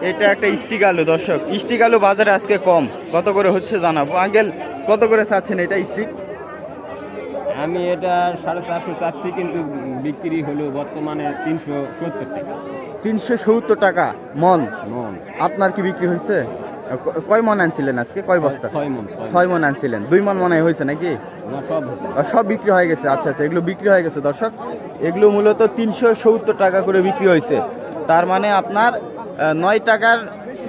এটা একটা স্টিক আলু দর্শক, স্টিক আলু বাজারে আজকে কম, কত করে হচ্ছে জানাবো। আঙ্কেল কত করে চাচ্ছেন এটা স্টিক? আমি এটা 450 চাচ্ছি, কিন্তু বিক্রি হলো বর্তমানে 370 টাকা। 370 টাকা মন। মন আপনার কি বিক্রি হয়েছে? কয় মন আনছিলেন আজকে, কয় বস্তা? 6 মন। 6 মন আনছিলেন, 2 মন মনে হয় হয়েছে নাকি? না, সব সব বিক্রি হয়ে গেছে। আচ্ছা আচ্ছা, এগুলো বিক্রি হয়ে গেছে দর্শক। এগুলো মূলত 370 টাকা করে বিক্রি হয়েছে। তার মানে আপনার 9 টাকার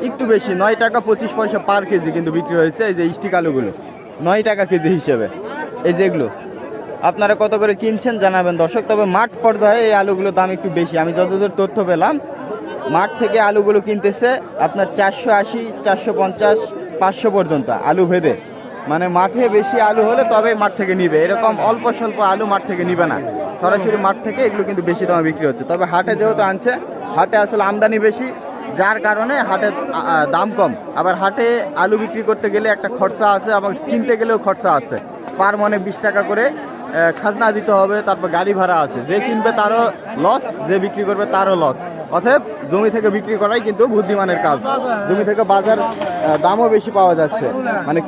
একটু বেশি, 9 টাকা 25 পয়সা পার কেজি কিন্তু বিক্রি হয়েছে। এই যে স্টিক আলুগুলো 9 টাকা কেজি হিসেবে। এই যেগুলো আপনারা কত করে কিনছেন জানাবেন দর্শক। তবে মাঠ পর্যায়ে এই আলুগুলোর দাম একটু বেশি। আমি যতদূর তথ্য পেলাম, মাঠ থেকে আলুগুলো কিনতেছে আপনার 480, 450, 500 পর্যন্ত আলু ভেদে। মানে মাঠে বেশি আলু হলে তবে মাঠ থেকে নিবে, এরকম অল্প স্বল্প আলু মাঠ থেকে নিবে না। সরাসরি মাঠ থেকে এগুলো কিন্তু বেশি দামে বিক্রি হচ্ছে। তবে হাটে যেহেতু আনছে, হাটে আসলে আমদানি বেশি, যার কারণে হাটে দাম কম। আবার হাটে আলু বিক্রি করতে গেলে একটা খরচা আছে, আবার কিনতে গেলেও খরচা আছে। পার মনে 20 টাকা করে খাজনা দিতে হবে, তারপর গাড়ি ভাড়া আছে। যে কিনবে তারও লস, যে বিক্রি করবে তারও লস। অতএব জমি থেকে বিক্রি করাই কিন্তু বুদ্ধিমানের কাজ। জমি থেকে বাজার দামও বেশি পাওয়া যাচ্ছে। মানে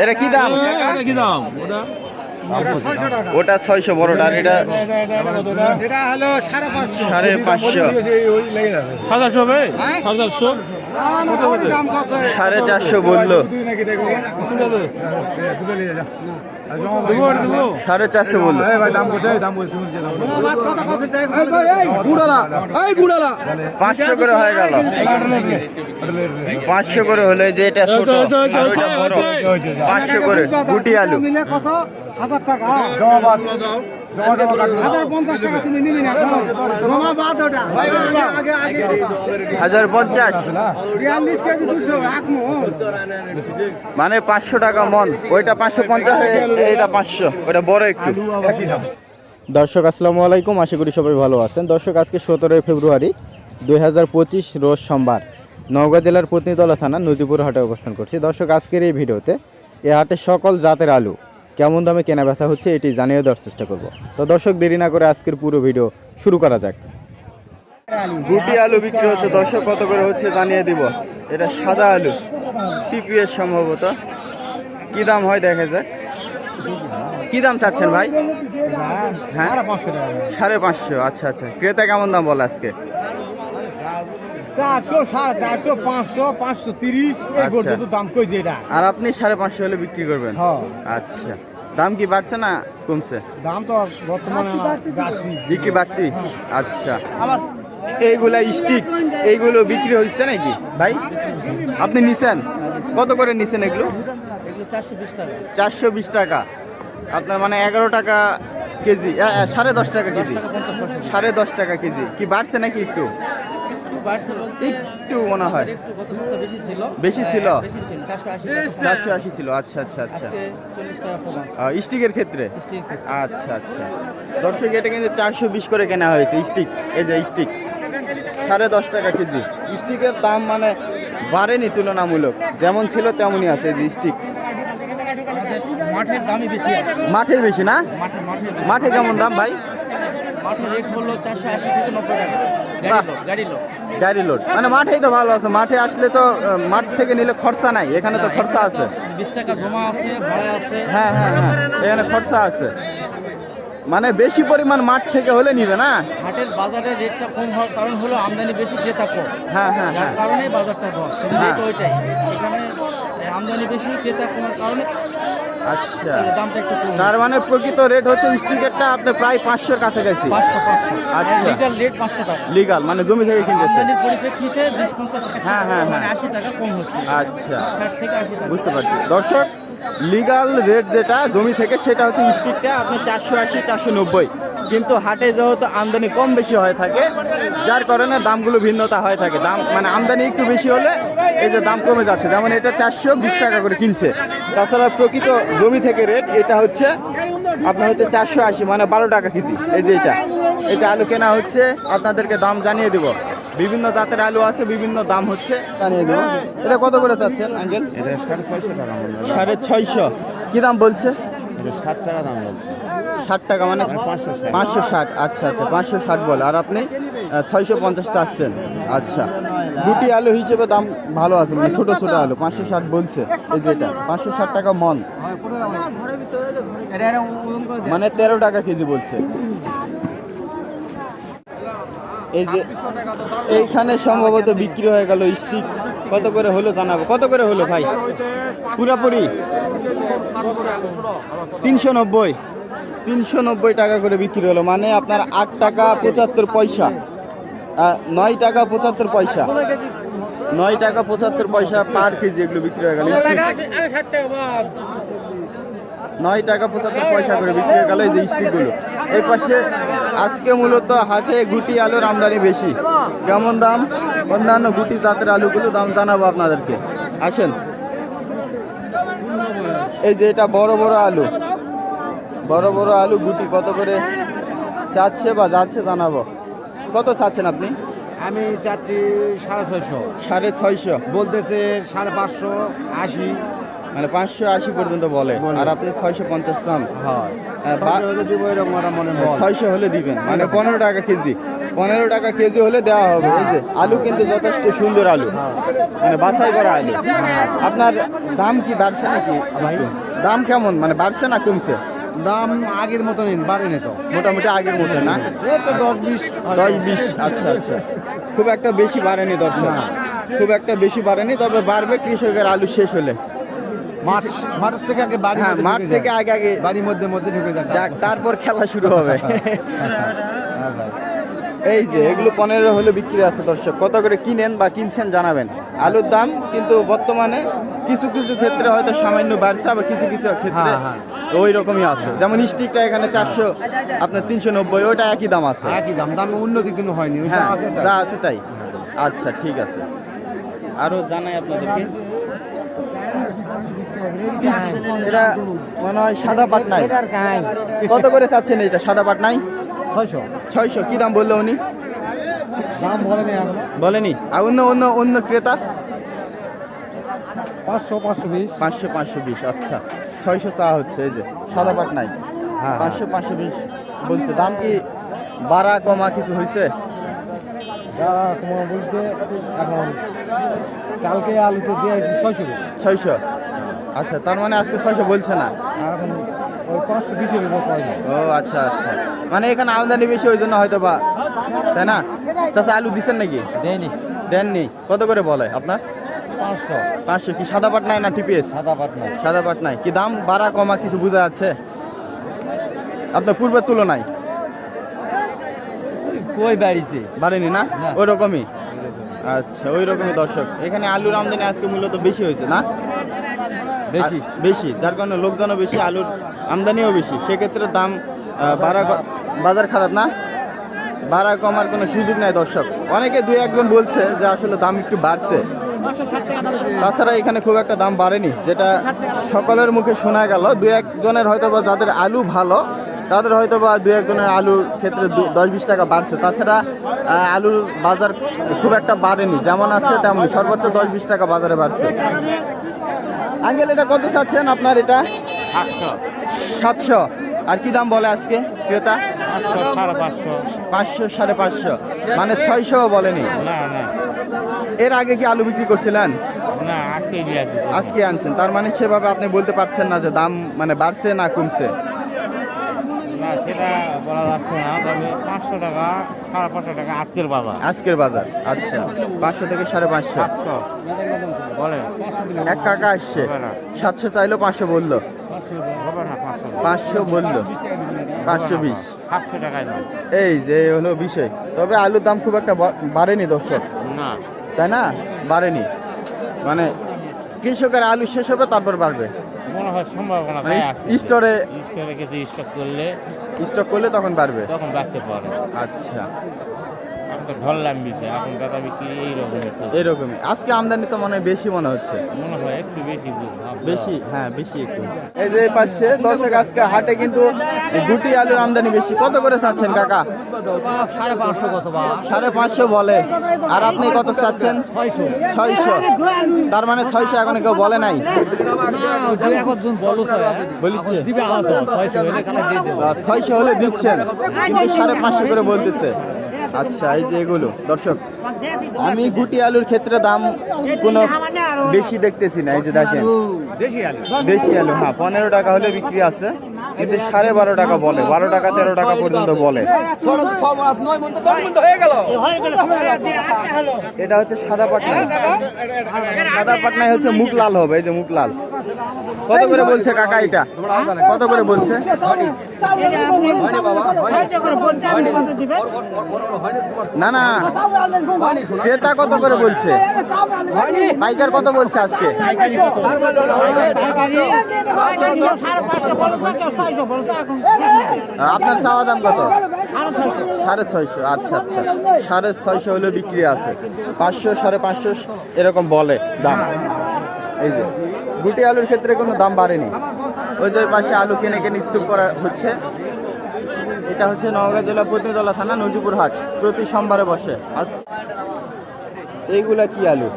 এটা কি দাম? ওটা 600 বড়টা, আর এটা হলো 550। 550, 450 বললো। 450 বললো। 500 করে হয়ে গেল। 500 করে হলে যে এটা ছোট, 500 করে গুটি আলু। 1000 টাকা 1050 টাকা তুমি নিবি না, জমা বাদ ওটা আগে 1050, 42 কেজি 200 এক মন, মানে 500 টাকা মন। ওইটা 550, এইটা 500, ওটা বড় একটু। দর্শক আসসালামু আলাইকুম, আশা করি সবাই ভালো আছেন। দর্শক আজকে 17 ফেব্রুয়ারি 2025 রোজ সোমবার, নওগাঁ জেলার পত্নীতলা থানা নজিপুর হাটে অবস্থান করছি। দর্শক আজকের এই ভিডিওতে এই হাটে সকল জাতের আলু কেমন দামে কেনা বেচা হচ্ছে এটি জানিয়ে দেওয়ার চেষ্টা করব। তো দর্শক দেরি না করে আজকের পুরো ভিডিও শুরু করা যাক। গুটি আলু বিক্রি হচ্ছে দর্শক, কত করে হচ্ছে জানিয়ে দিব। এটা সাদা আলু, পিপিএস সম্ভবত। কি দাম হয় দেখা যাক। কি দাম চাচ্ছেন ভাই? হ্যাঁ 550। আচ্ছা আচ্ছা, ক্রেতা কেমন দাম বলে আজকে? 400, 450, 500, 530 এই পর্যন্ত দাম কই যে এটা। আর আপনি 550 হলে বিক্রি করবেন? আচ্ছা, দাম কি বাড়ছে না কমছে? দাম তো বর্তমানে বিক্রি বাড়তি। আচ্ছা, এইগুলা স্টিক, এইগুলো বিক্রি হচ্ছে নাকি ভাই? আপনি নিছেন কত করে নিছেন এগুলো? 420 টাকা। আপনার মানে 11 টাকা কেজি, 10.5 টাকা কেজি, 10.5 টাকা কেজি। কি বাড়ছে নাকি একটু? একটু মনে হয় বেশি ছিল, 480 ছিল। আচ্ছা আচ্ছা আচ্ছা, স্টিকের ক্ষেত্রে। আচ্ছা আচ্ছা দর্শক, এটা কিন্তু 420 করে কেনা হয়েছে স্টিক। এই যে স্টিক 10.5 টাকা কেজি। স্টিকের দাম মানে বাড়েনি তুলনামূলক, যেমন ছিল তেমনই আছে। এই যে স্টিক মাঠের দামই বেশি আছে। মাঠের বেশি না? মাঠে কেমন দাম ভাই? মাঠের রেট হলো 480 থেকে 90 টাকা গাড়ি লোড। মানে মাঠেই তো ভালো আছে। মাঠে আসলে তো মাঠ থেকে নিলে খরচা নাই, এখানে তো খরচা আছে। 20 টাকা জমা আছে, ভাড়া আছে। হ্যাঁ হ্যাঁ হ্যাঁ, এখানে খরচা আছে। মানে বেশি পরিমাণ মাঠ থেকে হলে নিবে না। হাটের বাজারে রেটটা কম হওয়ার কারণ হলো আমদানি বেশি, ক্রেতা কম। হ্যাঁ হ্যাঁ যার হ্যাঁ, কারণে বাজারটা কম। রেট ওইটাই, এখানে আমদানি বেশি, ক্রেতা কমার কারণে আচ্ছা দামটা একটু কম। তার মানে প্রকৃত রেট হচ্ছে স্টিকেরটা আপনার প্রায় 500-র কাছাকাছি। 500 আচ্ছা, লিগাল রেট 500 টাকা। লিগাল মানে জমি থেকে কিনতেছে। আমদানির পরিপ্রেক্ষিতে 20-50 হ্যাঁ হ্যাঁ মানে হ্যাঁ, 80 টাকা কম হচ্ছে। আচ্ছা 60 থেকে 80 টাকা। বুঝতে পারছি দর্শক, লিগাল রেট যেটা জমি থেকে সেটা হচ্ছে স্টিকটা আপনার 480, 490। কিন্তু হাটে যেহেতু আমদানি কম বেশি হয়ে থাকে, যার কারণে দামগুলো ভিন্নতা হয়ে থাকে। দাম মানে আমদানি একটু বেশি হলে এই যে দাম কমে যাচ্ছে। যেমন এটা 420 টাকা করে কিনছে। তাছাড়া প্রকৃত জমি থেকে রেট এটা হচ্ছে আপনার হচ্ছে 480, মানে 12 টাকা কেজি। এই যে এই যে আলু কেনা হচ্ছে, আপনাদেরকে দাম জানিয়ে দেব। বিভিন্ন জাতের আলু আছে, বিভিন্ন দাম হচ্ছে, জানিয়ে দেবো। এটা কত করে চাচ্ছেন আঙ্কেল? এটা 650 টাকা। 650 কি দাম বলছে? এটা 60 টাকা দাম বলছে। 60 টাকা মানে 560। আচ্ছা আচ্ছা, 560 বলে। আর আপনি 650 চাচ্ছেন। আচ্ছা, গুটি আলু হিসেবে দাম ভালো আছে, মানে ছোট ছোট আলু 560 বলছে। এই যে এটা 560 টাকা মন, মানে 13 টাকা কেজি বলছে। এই যে এইখানে সম্ভবত বিক্রি হয়ে গেল স্টিক। কত করে হলো জানাবো। কত করে হলো ভাই? পুরাপুরি 390। 390 টাকা করে বিক্রি হলো, মানে আপনার 8 টাকা 75 পয়সা, 9 টাকা 75 পয়সা, 9 টাকা 75 পয়সা পার কেজি এগুলো বিক্রি হয়ে গেল। 9 টাকা 75 পয়সা করে বিক্রি হয়ে গেল এই যে স্টিকগুলো। এই পাশে আজকে মূলত হাটে গুটি আলুর আমদানি বেশি। কেমন দাম অন্যান্য গুটি জাতের আলুগুলো দাম জানাবো আপনাদেরকে, আসেন। এই যে এটা বড় বড় আলু, বড় বড় আলু গুটি কত করে চাচ্ছে বা যাচ্ছে জানাবো। কত চাচ্ছেন আপনি? আমি চাচ্ছি 650, 650 বলতেছে 550, 80। মানে 580 পর্যন্ত বলে, আর আপনি 650 চান। হয় বা- দিব এরকম একটা মনে হয়। 600 হলে দিবেন, মানে 15 টাকা কেজি। 15 টাকা কেজি হলে দেওয়া হবে। এই যে আলু কিন্তু যথেষ্ট সুন্দর আলু, মানে বাছাই করা আলু। আপনার দাম কি বাড়ছে নাকি? দাম কেমন, মানে বাড়ছে না কমছে? দাম আগের মতো নিন, বাড়েনি তো, মোটামুটি আগের মতো না? এই তো 10-20। 10-20। আচ্ছা আচ্ছা, খুব একটা বেশি বাড়েনি দর্শক, খুব একটা বেশি বাড়েনি, তবে বাড়বে কৃষকের আলু শেষ হলে। মাঠ থেকে আগে বাড়ি, হ্যাঁ, মাঠ থেকে আগে আগে বাড়ির মধ্যে ঢুকে যাক। যাক, তারপর খেলা শুরু হবে। এই যে এগুলো 15 হলে বিক্রি আছে দর্শক। কত করে কিনেন বা কিনছেন জানাবেন। আলুর দাম কিন্তু বর্তমানে কিছু কিছু ক্ষেত্রে হয়তো সামান্য বাড়ছে, আবার কিছু কিছু ক্ষেত্রে ওই রকমই আছে। যেমন স্টিকটা এখানে 400, আপনার 390, ওইটা একই দাম আছে। একই দাম, দামে উন্নতি কিন্তু হয়নি, ওই যা হ্যাঁ, আছে তাই। যা আছে তাই। আচ্ছা ঠিক আছে, আরো জানাই আপনাদেরকে। এটা মনে হয় সাদা পাটনাই। কত করে চাচ্ছেন এটা সাদা পাটনাই? 600 600। কি দাম বললো উনি? দাম বলেনি এখন। বলেনি? আর অন্য অন্য অন্য ক্রেতা? 500, 520। 500, 520। আচ্ছা, 600 চা হচ্ছে। এই যে সাদা পাটনাই 500, 520 বলছে। দাম কি বাড়া কমা কিছু হয়েছে? যারা তোমার বলতে এখন কালকে আলুতে দিয়েছি 600 টাকা, 600। আচ্ছা, তার মানে আজকে 600 বলছে না। এখন ওই 520 এর উপর পড়ে যায়। ও আচ্ছা আচ্ছা, মানে এখানে আমদানি বেশি ওই জন্য হয়তো বা, তাই না? চাচা আলু দিচ্ছেন নাকি? দেয়নি। দেননি? কত করে বলে আপনার? 500 500। কি সাদা পাটনাই না টিপিএস? সাদা পাটনা। সাদা পাটনাই। কি দাম বাড়া কমা কিছু বোঝা যাচ্ছে আপনার পূর্বের তুলনায়? কই বাড়িছে? বাড়েনি না? ওই রকমই। আচ্ছা, ওই রকমই দর্শক। এখানে আলুর আমদানি আজকে মূলত বেশি হয়েছে না? বেশি। বেশি, যার কারণে লোকজনও বেশি, আলুর আমদানিও বেশি। সেক্ষেত্রে দাম বাড়া, বাজার খারাপ না, বাড়া কমার কোনো সুযোগ নাই দর্শক। অনেকে 2-1 জন বলছে যে আসলে দাম একটু বাড়ছে, তাছাড়া এখানে খুব একটা দাম বাড়েনি, যেটা সকলের মুখে শোনা গেল। 2-1 জনের হয়তো বা যাদের আলু ভালো, তাদের হয়তো বা 2-1 জনের আলুর ক্ষেত্রে 10-20 টাকা বাড়ছে। তাছাড়া আলুর বাজার খুব একটা বাড়েনি, যেমন আছে তেমন, সর্বোচ্চ 10-20 টাকা বাজারে বাড়ছে। আঙ্কেল, এটা কত চাচ্ছেন আপনার? এটা 700। আর কি দাম বলে আজকে ক্রেতা? 500, 500, 550, মানে 600 বলেনি। এর আগে কি আলু বিক্রি করছিলেন? না, আজকে আনছেন, তার মানে সেভাবে আপনি বলতে পারছেন না যে দাম মানে বাড়ছে না কমছে। না, সেটা বলা যাচ্ছে না, তবে 500 টাকা, 550 টাকা আজকের বাজার। আজকের বাজার। আচ্ছা, 500 থেকে 550 বলে এক কাকা আসছে, 700 চাইলো, 500 বললো, হবে না, 500 বললো, 520। 500 টাকায় দাম। এই যে হলো বিষয়। তবে আলুর দাম খুব একটা বাড়েনি দর্শক, না, তাই না? বাড়েনি, মানে কৃষকের আলু শেষ হবে তারপর বাড়বে। মনে হয় সম্ভাবনা মানে আছে। স্টোরে স্টোরে কিছু স্টক করলে স্টক করলে তখন বাড়বে। তখন রাখতে পারে। আচ্ছা, আমি তো ধরলাম বিষয়, এখন দাদা বিক্রি এইরকম এরকমই। আজকে আমদানি তো মনে হয় বেশি মনে হচ্ছে। মনে হয় একটু বেশি বেশি, হ্যাঁ বেশি একটু। এই যে পাশে দর্শক, আজকে হাটে কিন্তু গুটি আলুর আমদানি বেশি। কত করে চাচ্ছেন কাকা? 550 বলে। আর আপনি কত চাচ্ছেন? 600। তার মানে 600 এখন কেউ বলে নাই, বলিচ্ছে 600 হলে দিচ্ছেন, কিন্তু 550 করে বলতেছে। আচ্ছা, এই যে এগুলো দর্শক, আমি গুটি আলুর ক্ষেত্রে দাম কোনো বেশি দেখতেছি না। এই যে দেখেন দেশি আলু, হ্যাঁ 15 টাকা হলে বিক্রি আছে, কিন্তু 12.5 টাকা বলে, 12 টাকা 13 টাকা পর্যন্ত বলে। এটা হচ্ছে সাদা পাটনা, সাদা পাটনায় হচ্ছে মুখ লাল হবে। এই যে মুখ লাল, কত করে বলছে কাকা এটা? কত করে বলছে? না না, ক্রেতা কত করে বলছে? পাইকার কত বলছে আজকে? আপনার চাওয়া দাম কত? 650। আচ্ছা আচ্ছা, 650 হলে বিক্রি আছে, 500 550 এরকম বলে দাম। এই যে গুটি আলুর ক্ষেত্রে কোনো দাম বাড়েনি। ওই যে পাশে আলু কিনে স্তূপ করা হচ্ছে। এটা হচ্ছে নওগাঁ জেলা পত্নীতলা থানা নজিপুর হাট, প্রতি সোমবারে বসে। আজ এইগুলা কি আলু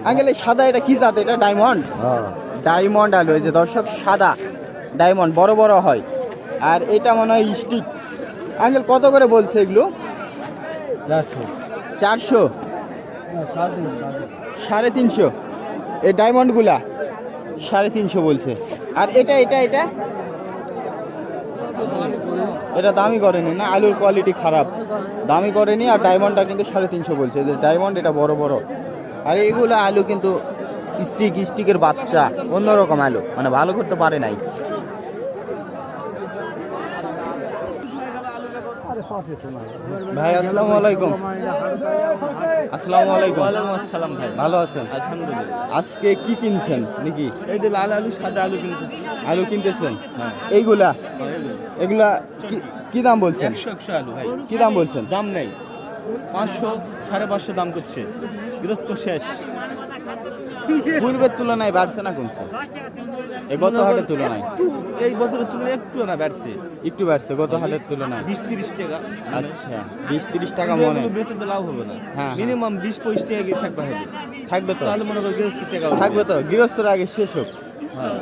আঙ্কেল? সাদা এটা কি জাত? এটা ডায়মন্ড, ডায়মন্ড আলু। এই যে দর্শক, সাদা ডায়মন্ড, বড় বড় হয়। আর এটা মনে হয় স্টিক। আঙ্কেল কত করে বলছে এগুলো? 400, 350। এই ডায়মন্ডগুলা 350 বলছে। আর এটা এটা এটা এটা দামি করেনি না, আলুর কোয়ালিটি খারাপ, দামি করেনি। আর ডায়মন্ডটা কিন্তু 350 বলছে। যে ডায়মন্ড এটা বড় বড়। আর এইগুলো আলু কিন্তু স্টিকের বাচ্চা, অন্যরকম আলু, মানে ভালো করতে পারে নাই। ভাই আসসালামু আলাইকুম। আসসালামু আলাইকুম। আসসালাম ভাই, ভালো আছেন? আলহামদুলিল্লাহ। আজকে কি কিনছেন নাকি? এই যে লাল আলু, সাদা আলু কিনতেছি। আলু কিনতেছেন? এইগুলা এগুলা কি দাম বলছেন? 100 আলু ভাই। কি দাম বলছেন? দাম নেই, 500 550 দাম করছে, গৃহস্থ শেষ। পূর্বের তুলনায় বাড়ছে না কমছে? এই গত হাটের তুলনায় এই বছরের তুলনায় একটু না বাড়ছে, একটু বাড়ছে গত হাটের তুলনায়। 20-30 টাকা। আচ্ছা, 20-30 টাকা মনে বেশি তো লাভ হবে না, হ্যাঁ। মিনিমাম 20-25 টাকা গিয়ে থাকবে হবে। থাকবে তো, তাহলে মনে করো গৃহস্থ টাকা থাকবে তো। গৃহস্থর আগে শেষ হোক, হ্যাঁ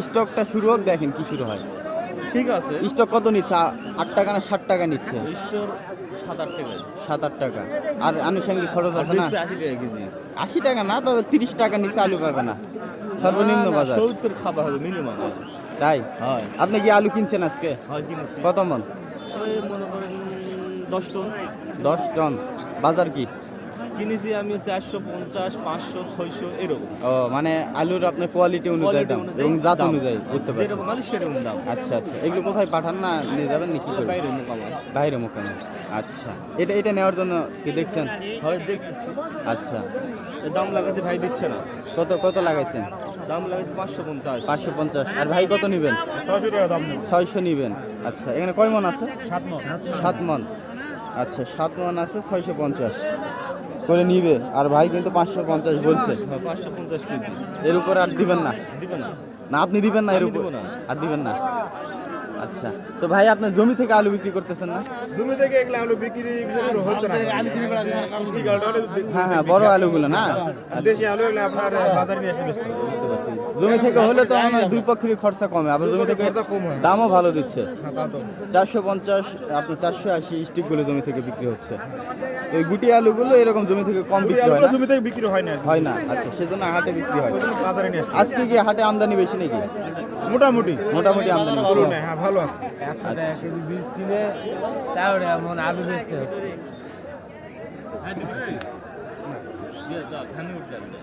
স্টকটা শুরু হোক, দেখেন কি শুরু হয়। ঠিক আছে। স্টক কত নিচ্ছে? 8 টাকা না 60 টাকা নিচ্ছে? স্টোর 7-8 টাকা। 7-8 টাকা। আর আনুষঙ্গিক খরচ আছে না? 80 টাকা কেজি। 80 টাকা না, তবে 30 টাকা নিচে আলু পাবে না, সর্বনিম্ন বাজার। 70 খাওয়া হবে মিনিমাম। তাই? হয় আপনি কি আলু কিনছেন আজকে? হয় কিনেছি। কত মন? ওই মনে করেন 10 টন 10 টন। বাজার কি? কিনেছি আমি 450, 500, 600 এরকম। ও, মানে আলুর আপনার কোয়ালিটি অনুযায়ী দাম এবং জাত অনুযায়ী, বুঝতে পারছি। যেরকম মানে সেরকম দাম। আচ্ছা আচ্ছা, এগুলো কোথায় পাঠান না নিয়ে যাবেন নাকি? বাইরে মোকামা। বাইরে মোকামে। আচ্ছা, এটা নেওয়ার জন্য কি দেখছেন? হয় দেখতেছি। আচ্ছা, এর দাম লাগাচ্ছে ভাই দিচ্ছে না। কত লাগাইছেন? দাম লাগাচ্ছে 550। 550। আর ভাই কত নেবেন? 600 টাকা দাম নেই। 600 নেবেন। আচ্ছা, এখানে কয় মন আছে? 7 মণ। 7 মন। আচ্ছা, 7 মন আছে, 650 করে নিবে। আর ভাই কিন্তু 550 বলছে। 550 কেজি। এর উপরে আর দিবেন না? দিবে না। না, আপনি দিবেন না? এর আমি উপর দিব না। আর দিবেন না? আচ্ছা, তো ভাই আপনার জমি থেকে আলু বিক্রি করতেছেন না? জমি থেকে এগুলো আলু বিক্রি বিশেষ করে হচ্ছে না। হ্যাঁ হ্যাঁ, বড় আলুগুলো না, দেশি আলু এগুলো আপনার বাজারে নিয়ে এসে বেচতে হবে। বুঝতে পারছি। জমি থেকে হলে তো আমার দুই পক্ষেরই খরচা কমে, আবার জমি থেকে খরচা কম হয়। দামও ভালো দিচ্ছে। হ্যাঁ, তা তো। 450, আপনি 480 স্টিকগুলো জমি থেকে বিক্রি হচ্ছে। ওই গুটি আলুগুলো এরকম জমি থেকে কম বিক্রি হয় আলুগুলো না? জমি থেকে বিক্রি হয় না, হয় না। আচ্ছা, সেজন্য হাটে বিক্রি হয়। বাজারে নিয়ে আসে। আজকে কি হাটে আমদানি বেশি নাকি? মোটামুটি মোটামুটি আমদানি বেশি। তুলনায় হ্যাঁ ভালো আছে।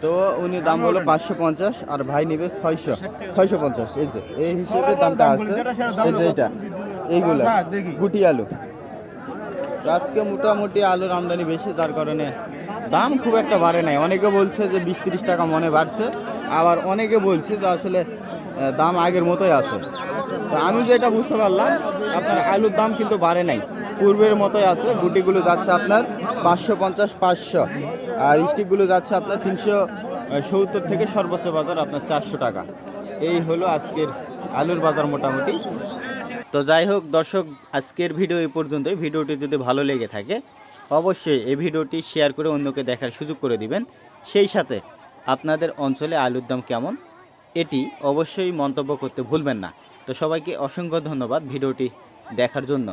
তো উনি দাম হলো 550 আর ভাই নেবে 650। এই যে এই হিসেবে দামটা আছে। এই যে এটা, এইগুলো গুটি আলু। তো আজকে মোটামুটি আলুর আমদানি বেশি, যার কারণে দাম খুব একটা বাড়ে নাই। অনেকে বলছে যে 20-30 টাকা মনে বাড়ছে, আবার অনেকে বলছে যে আসলে দাম আগের মতোই আছে। তো আমি যেটা বুঝতে পারলাম, আপনার আলুর দাম কিন্তু বাড়ে নাই, পূর্বের মতোই আছে। গুটিগুলো যাচ্ছে আপনার 550, 500। আর স্টিকগুলো যাচ্ছে আপনার 370 থেকে সর্বোচ্চ বাজার আপনার 400 টাকা। এই হলো আজকের আলুর বাজার মোটামুটি। তো যাই হোক দর্শক, আজকের ভিডিও এই পর্যন্তই। ভিডিওটি যদি ভালো লেগে থাকে অবশ্যই এই ভিডিওটি শেয়ার করে অন্যকে দেখার সুযোগ করে দিবেন। সেই সাথে আপনাদের অঞ্চলে আলুর দাম কেমন এটি অবশ্যই মন্তব্য করতে ভুলবেন না। তো সবাইকে অসংখ্য ধন্যবাদ ভিডিওটি দেখার জন্য।